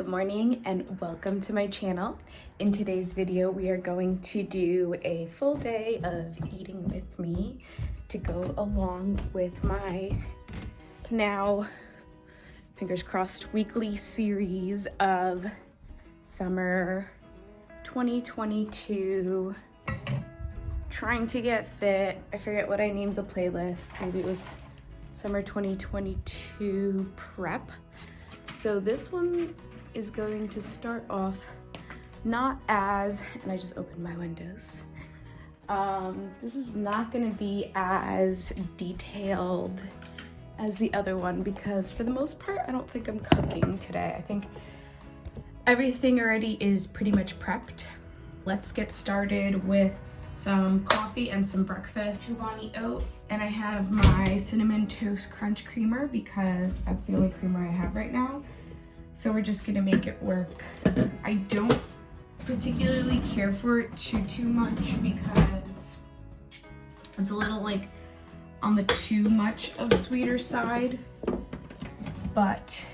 morning and welcome to my channel. In today's video, we are going to do a full day of eating with me to go along with my now, fingers crossed, weekly series of summer 2022, trying to get fit. I forget what I named the playlist. Maybe it was summer 2022 prep. So this one is going to start off not as, and I just opened my windows. This is not gonna be as detailed as the other one because for the most part, I don't think I'm cooking today. I think everything already is pretty much prepped. Let's get started with some coffee and some breakfast. Chobani oat, and I have my cinnamon toast crunch creamer because that's the only creamer I have right now. So we're just gonna make it work. I don't particularly care for it too much because it's a little like on the too much of sweeter side, but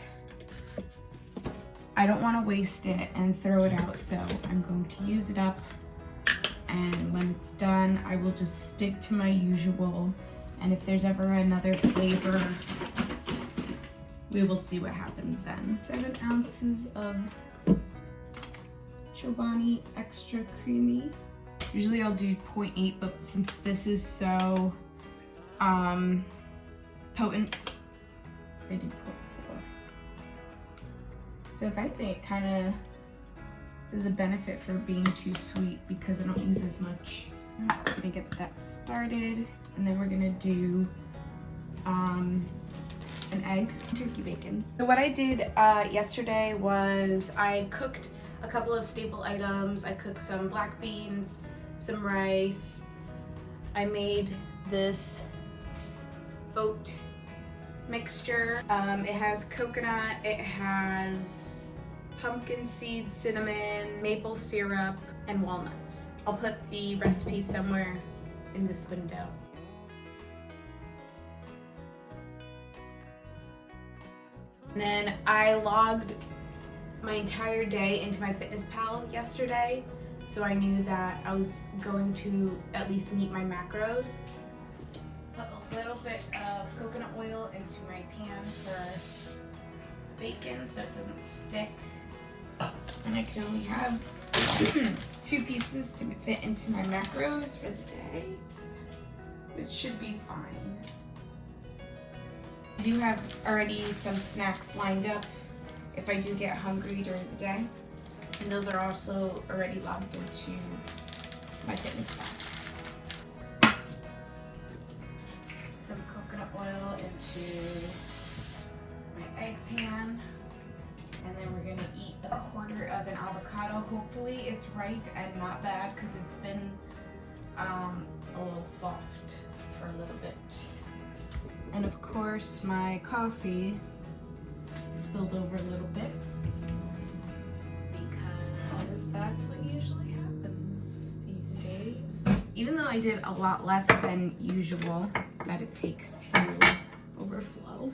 I don't want to waste it and throw it out, so I'm going to use it up, and when it's done I will just stick to my usual, and if there's ever another flavor we will see what happens then. 7 ounces of Chobani extra creamy. Usually I'll do 0.8, but since this is so potent, I did 0.4. So if anything, it kind of is a benefit for being too sweet because I don't use as much. I'm gonna get that started, and then we're gonna do an egg, turkey bacon. So what I did yesterday was I cooked a couple of staple items. I cooked some black beans, some rice. I made this oat mixture. It has coconut, it has pumpkin seeds, cinnamon, maple syrup, and walnuts. I'll put the recipe somewhere in this window. And then I logged my entire day into MyFitnessPal yesterday, so I knew that I was going to at least meet my macros. Put a little bit of coconut oil into my pan for bacon so it doesn't stick. And I can only have 2 pieces to fit into my macros for the day, which should be fine. I do have already some snacks lined up if I do get hungry during the day. And those are also already logged into MyFitnessPal. Some coconut oil into my egg pan. And then we're gonna eat a quarter of an avocado. Hopefully it's ripe and not bad because it's been a little soft for a little bit. And of course my coffee spilled over a little bit because that's what usually happens these days. Even though I did a lot less than usual that it takes to overflow.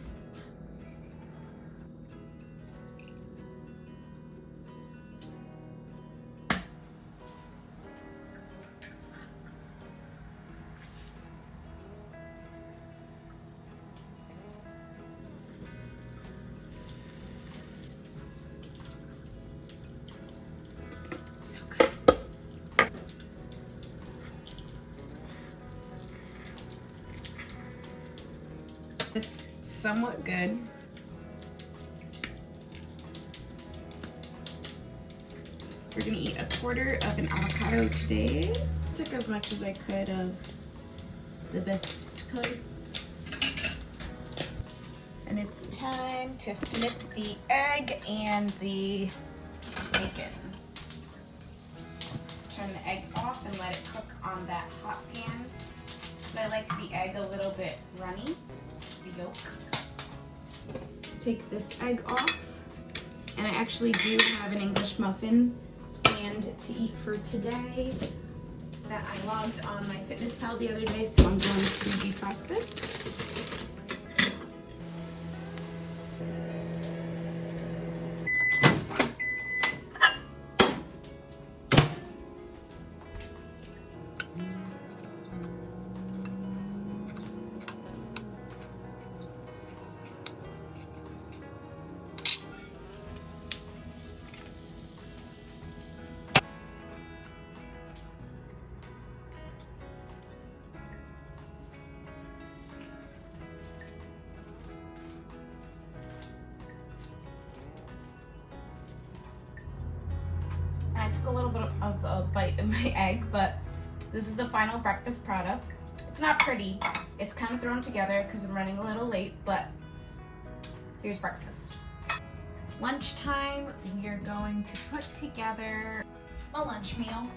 It's somewhat good. We're gonna eat a quarter of an avocado today. Took as much as I could of the best coats. And it's time to flip the egg and the bacon. Turn the egg off and let it cook on that hot pan. So I like the egg a little bit runny. The yolk. Take this egg off, and I actually do have an English muffin planned to eat for today that I logged on MyFitnessPal the other day, so I'm going to defrost this. took a little bit of a bite of my egg, but this is the final breakfast product. It's not pretty. It's kind of thrown together because I'm running a little late, but here's breakfast. Lunchtime, we are going to put together a lunch meal,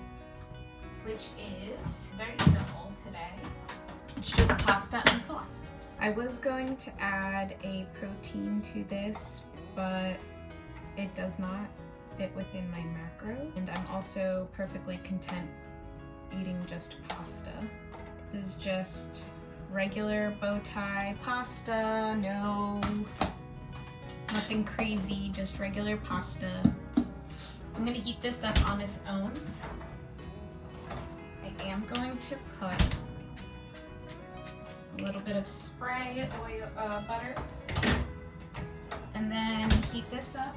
which is very simple today. It's just pasta and sauce. I was going to add a protein to this, but it does not fit within my macro. And I'm also perfectly content eating just pasta. This is just regular bow tie pasta, nothing crazy, just regular pasta. I'm gonna heat this up on its own. I am going to put a little bit of spray oil, butter, and then heat this up.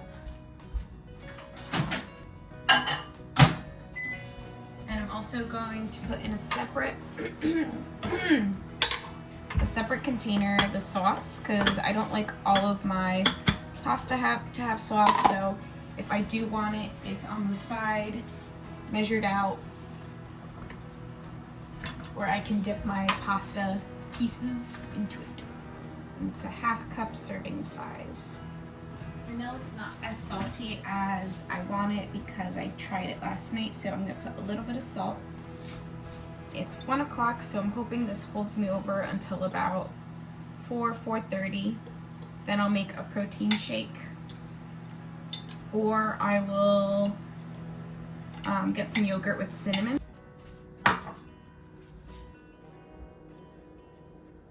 And I'm also going to put in a separate container the sauce, because I don't like all of my pasta to have sauce, so if I do want it, it's on the side, measured out, where I can dip my pasta pieces into it. And it's a 1/2 cup serving size. I know it's not as salty as I want it because I tried it last night, so I'm gonna put a little bit of salt. It's 1 o'clock, so I'm hoping this holds me over until about 4:30. Then I'll make a protein shake, or I will get some yogurt with cinnamon.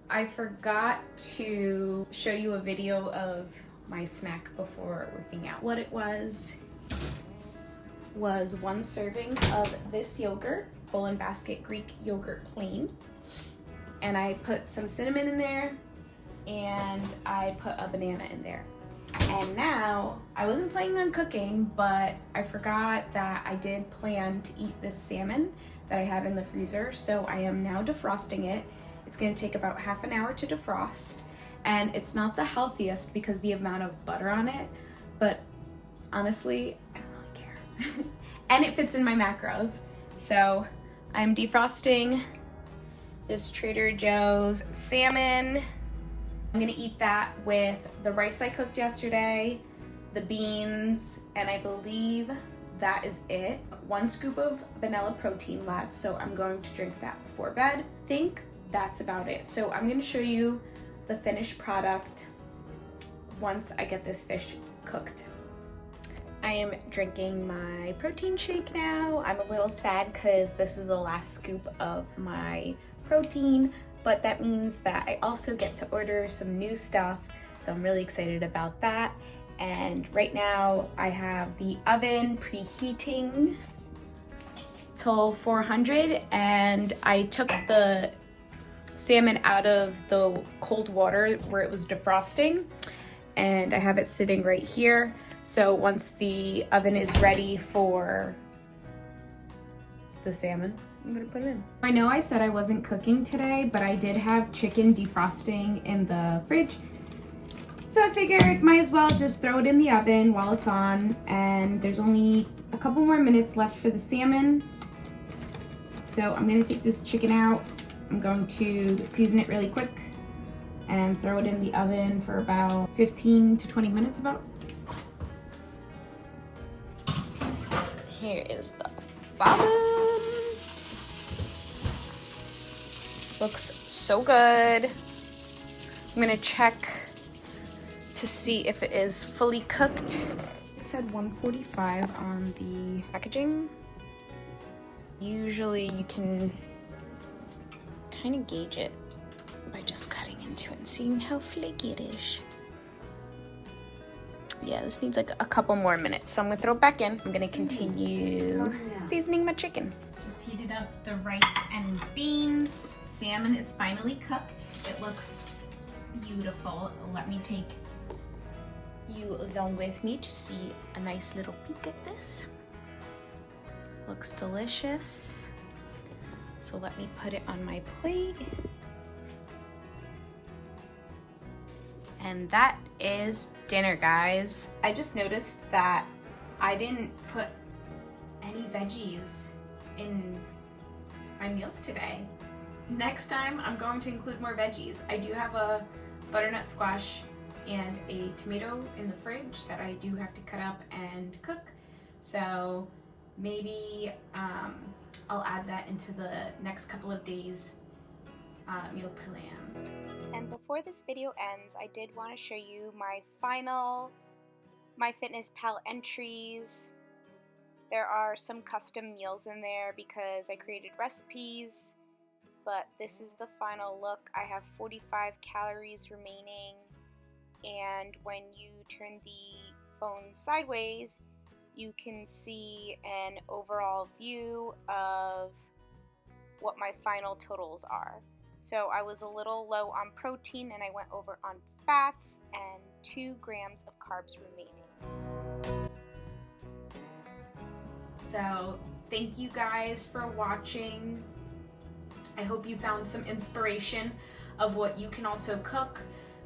I forgot to show you a video of my snack before working out. What it was 1 serving of this yogurt, Bowl and Basket Greek yogurt plain, and I put some cinnamon in there, and I put a banana in there. And now, I wasn't planning on cooking, but I forgot that I did plan to eat this salmon that I had in the freezer, so I am now defrosting it. It's gonna take about 1/2 hour to defrost, and it's not the healthiest because the amount of butter on it, but honestly, I don't really care. And it fits in my macros. So I'm defrosting this Trader Joe's salmon. I'm gonna eat that with the rice I cooked yesterday, the beans, and I believe that is it. 1 scoop of vanilla protein left, so I'm going to drink that before bed. I think that's about it. So I'm gonna show you the finished product once I get this fish cooked. I am drinking my protein shake now. I'm a little sad because this is the last scoop of my protein, but that means that I also get to order some new stuff, so I'm really excited about that. And right now I have the oven preheating till 400, and I took the salmon out of the cold water where it was defrosting, and I have it sitting right here. So once the oven is ready for the salmon, I'm gonna put it in. I know I said I wasn't cooking today, but I did have chicken defrosting in the fridge. So I figured might as well just throw it in the oven while it's on, and there's only a couple more minutes left for the salmon. So I'm gonna take this chicken out. I'm going to season it really quick and throw it in the oven for about 15 to 20 minutes about. Here is the salmon. Looks so good. I'm gonna check to see if it is fully cooked. It said 145 on the packaging. Usually you can kind of gauge it by just cutting into it and seeing how flaky it is. Yeah, this needs like a couple more minutes, so I'm gonna throw it back in. I'm gonna continue seasoning my chicken. Just heated up the rice and beans. Salmon is finally cooked. It looks beautiful. Let me take you along with me to see a nice little peek at this. Looks delicious. So let me put it on my plate. And that is dinner, guys. I just noticed that I didn't put mostly veggies in my meals today. Next time I'm going to include more veggies. I do have a butternut squash and a tomato in the fridge that I do have to cut up and cook. So maybe I'll add that into the next couple of days meal plan. And before this video ends, I did want to show you my final MyFitnessPal entries. There are some custom meals in there because I created recipes, but this is the final look. I have 45 calories remaining, and when you turn the phone sideways, you can see an overall view of what my final totals are. So I was a little low on protein and I went over on fats, and 2 grams of carbs remaining. So thank you guys for watching. I hope you found some inspiration of what you can also cook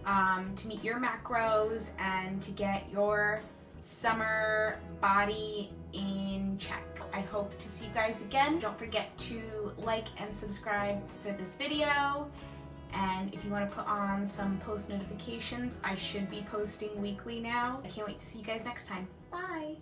to meet your macros and to get your summer body in check. I hope to see you guys again. Don't forget to like and subscribe for this video. And if you want to put on some post notifications, I should be posting weekly now. I can't wait to see you guys next time. Bye!